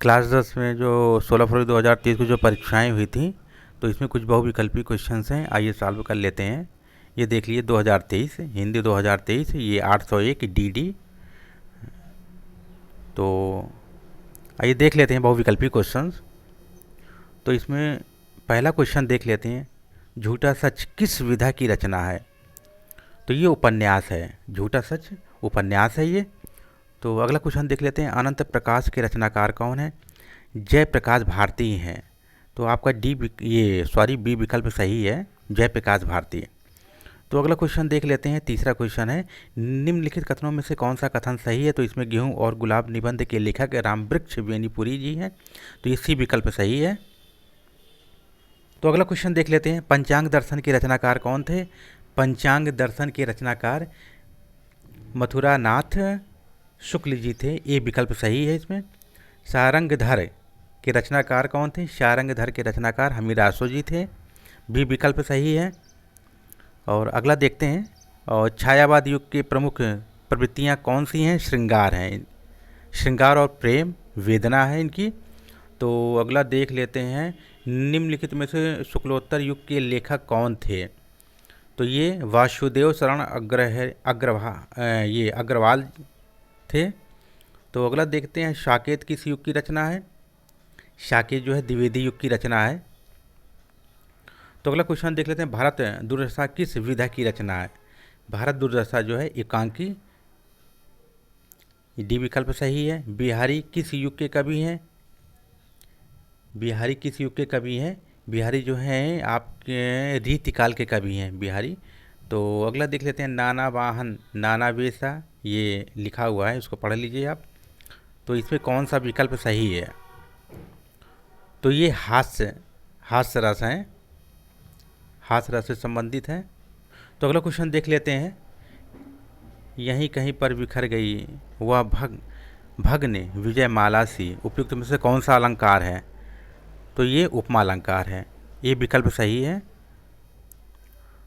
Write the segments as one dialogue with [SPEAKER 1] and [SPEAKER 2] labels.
[SPEAKER 1] Class 10 में जो 16 फरवरी 2023 को जो परीक्षाएं हुई थी, तो इसमें कुछ बहुविकल्पी क्वेश्चंस हैं। आइए सॉल्व कर लेते हैं। ये देख लीजिए 2023 हिंदी 2023, ये 801 DD। तो आइए देख लेते हैं बहुविकल्पी क्वेश्चंस। तो इसमें पहला क्वेश्चन देख लेते हैं, झूठा सच किस विधा की रचना है। तो ये उपन्यास है, झूठा सच उपन्यास है ये। तो अगला क्वेश्चन देख लेते हैं, अनंत प्रकाश के रचनाकार कौन है। जयप्रकाश भारती हैं। तो आपका बी विकल्प सही है, जयप्रकाश भारती। तो अगला क्वेश्चन देख लेते हैं, तीसरा क्वेश्चन है, निम्नलिखित कथनों में से कौन सा कथन सही है। तो इसमें गेहूं और गुलाब निबंध के लेखक रामवृक्ष बेनीपुरी जी हैं। तो ये सी विकल्प सही है। तो अगला क्वेश्चन देख लेते हैं, पंचांग दर्शन के रचनाकार कौन थे। पंचांग दर्शन के रचनाकार मथुरानाथ शुक्ल जी थे, ये विकल्प सही है इसमें। सारंगधर के रचनाकार कौन थे। सारंगधर के रचनाकार हमीरासो जी थे, भी विकल्प सही है। और अगला देखते हैं, और छायावाद युग के प्रमुख प्रवृत्तियाँ कौन सी हैं। श्रृंगार हैं, श्रृंगार और प्रेम वेदना है इनकी। तो अगला देख लेते हैं, निम्नलिखित में से शुक्लोत्तर युग के लेखक कौन थे। तो ये वासुदेव शरण अग्रवाल थे। तो अगला देखते हैं, साकेत किस युग की रचना है। साकेत जो है द्विवेदी युग की रचना है। तो अगला क्वेश्चन देख लेते हैं, भारत दुर्दशा किस विधा की रचना है। भारत दुर्दशा जो है एकांकी, डी विकल्प सही है। बिहारी किस युग के कवि हैं। बिहारी किस युग के कवि हैं। बिहारी जो हैं आपके रीतिकाल के कवि हैं बिहारी। तो अगला देख लेते हैं, नाना वाहन नाना वेसा, ये लिखा हुआ है, उसको पढ़ लीजिए आप। तो इसमें कौन सा विकल्प सही है। तो ये हास्य रस हैं, हास्य रस से संबंधित है। तो अगला क्वेश्चन देख लेते हैं, यहीं कहीं पर बिखर गई वह भग्न विजय माला सी, उपयुक्त में से कौन सा अलंकार है। तो ये उपमा अलंकार है, ये विकल्प सही है।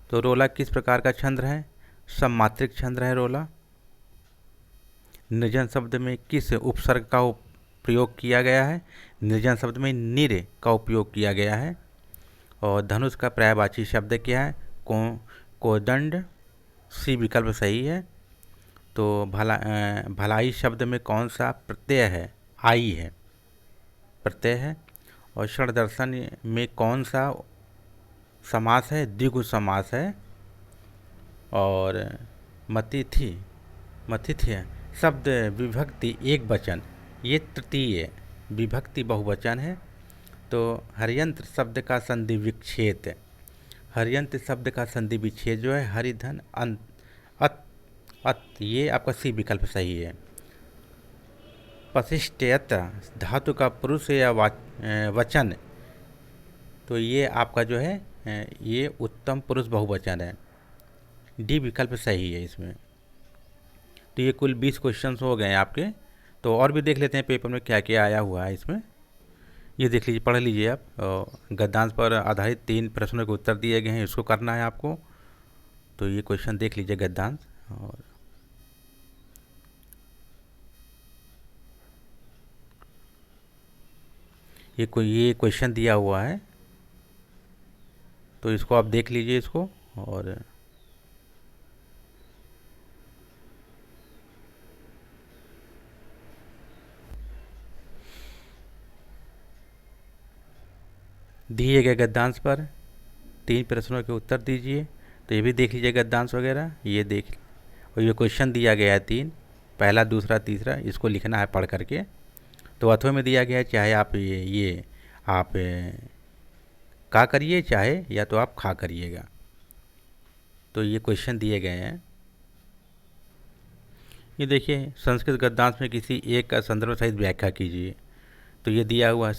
[SPEAKER 1] तो रोला किस प्रकार का छंद है। सममात्रिक छंद है रोला। निर्जन शब्द में किस उपसर्ग का प्रयोग किया गया है। निर्जन शब्द में निर का उपयोग किया गया है। और धनुष का पर्यायवाची शब्द क्या है। कोदंड, सी विकल्प सही है। तो भलाई शब्द में कौन सा प्रत्यय है। आई है, प्रत्यय है। और षड दर्शन में कौन सा समास है। द्विगु समास है। और मतिथ्य शब्द विभक्ति एक वचन, ये तृतीय विभक्ति बहुवचन है। तो हरियंत्र शब्द का संधि विच्छेद, हरियंत्र शब्द का संधि विच्छेद जो है हरिधन अत, ये आपका सी विकल्प सही है। पशिष्टयत धातु का पुरुष या वचन, तो ये आपका जो है ये उत्तम पुरुष बहुवचन है, डी विकल्प सही है इसमें। तो ये कुल 20 क्वेश्चंस हो गए हैं आपके। तो और भी देख लेते हैं पेपर में क्या क्या आया हुआ है इसमें। ये देख लीजिए, पढ़ लीजिए आप। गद्यांश पर आधारित 3 प्रश्नों के उत्तर दिए गए हैं, इसको करना है आपको। तो ये क्वेश्चन देख लीजिए गद्यांश। और ये क्वेश्चन दिया हुआ है, तो इसको आप देख लीजिए इसको। और दिए गए गद्यांश पर 3 प्रश्नों के उत्तर दीजिए। तो ये भी देख लीजिए गद्यांश वगैरह, ये देख। और ये क्वेश्चन दिया गया है 3, पहला दूसरा तीसरा, इसको लिखना है पढ़ करके। तो अथवा में दिया गया है, चाहे आप ये आप का करिए, चाहे या तो आप खा करिएगा। तो ये क्वेश्चन दिए गए हैं। ये देखिए, संस्कृत गद्यांश में किसी एक का संदर्भ सहित व्याख्या कीजिए। तो ये दिया हुआ है,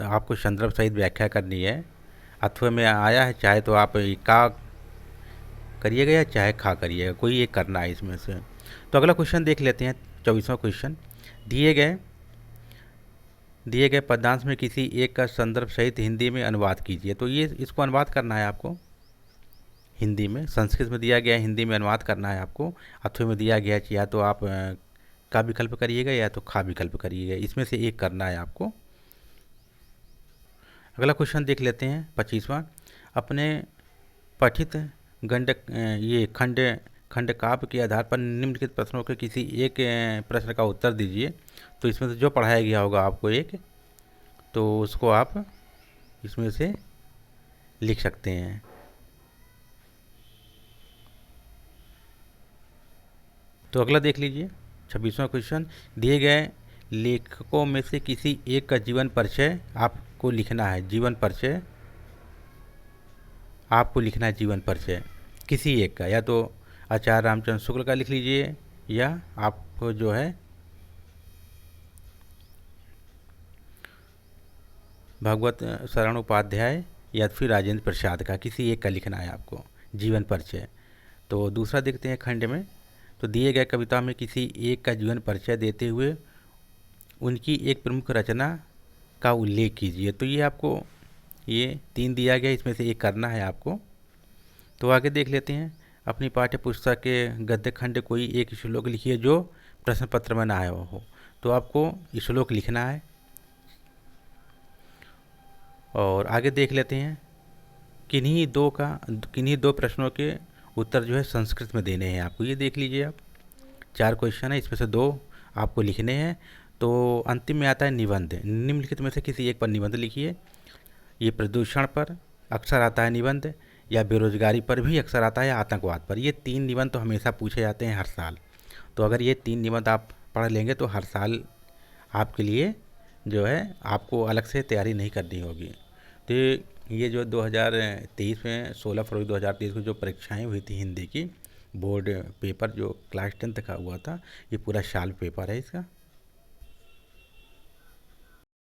[SPEAKER 1] आपको संदर्भ सहित व्याख्या करनी है। अथवा में आया है, चाहे तो आप का करिएगा या चाहे खा करिएगा, कोई एक करना है इसमें से। तो अगला क्वेश्चन देख लेते हैं, 24वां क्वेश्चन। दिए गए पदांश में किसी एक का संदर्भ सहित हिंदी में अनुवाद कीजिए। तो ये इसको अनुवाद करना है आपको हिंदी में। संस्कृत में दिया गया है, हिंदी में अनुवाद करना है आपको। अथवा में दिया गया है, या तो आप का विकल्प करिएगा या तो खा विकल्प करिएगा, इसमें से एक करना है आपको। अगला क्वेश्चन देख लेते हैं 25वां। अपने पठित ये खंड काव्य के आधार पर निम्नलिखित प्रश्नों के किसी एक प्रश्न का उत्तर दीजिए। तो इसमें से जो पढ़ाया गया होगा आपको एक, तो उसको आप इसमें से लिख सकते हैं। तो अगला देख लीजिए 26वां क्वेश्चन। दिए गए लेखकों में से किसी एक का जीवन परिचय आपको लिखना है। जीवन परिचय आपको लिखना है, जीवन परिचय किसी एक का, या तो आचार्य रामचंद्र शुक्ल का लिख लीजिए, या आपको जो है भगवत शरण उपाध्याय या फिर राजेंद्र प्रसाद का, किसी एक का लिखना है आपको जीवन परिचय। तो दूसरा देखते हैं खंड में। तो दिए गए कविता में किसी एक का जीवन परिचय देते हुए उनकी एक प्रमुख रचना का उल्लेख कीजिए। तो ये आपको ये 3 दिया गया, इसमें से एक करना है आपको। तो आगे देख लेते हैं। अपनी पाठ्य पुस्तक के गद्य खंड कोई एक श्लोक लिखिए जो प्रश्न पत्र में ना आया हो। तो आपको श्लोक लिखना है। और आगे देख लेते हैं। किन्हीं दो प्रश्नों के उत्तर जो है संस्कृत में देने हैं आपको। ये देख लीजिए आप, 4 क्वेश्चन है, इसमें से 2 आपको लिखने हैं। तो अंतिम में आता है निबंध। निम्नलिखित में से किसी एक पर निबंध लिखिए। ये प्रदूषण पर अक्सर आता है निबंध, या बेरोजगारी पर भी अक्सर आता है, या आतंकवाद पर। ये 3 निबंध तो हमेशा पूछे जाते हैं हर साल। तो अगर ये 3 निबंध आप पढ़ लेंगे तो हर साल आपके लिए जो है आपको अलग से तैयारी नहीं करनी होगी। तो ये जो 2023 में 16 फरवरी 2023 को जो परीक्षाएं हुई थी हिंदी की बोर्ड पेपर, जो क्लास 10 का हुआ था, ये पूरा साल पेपर है इसका।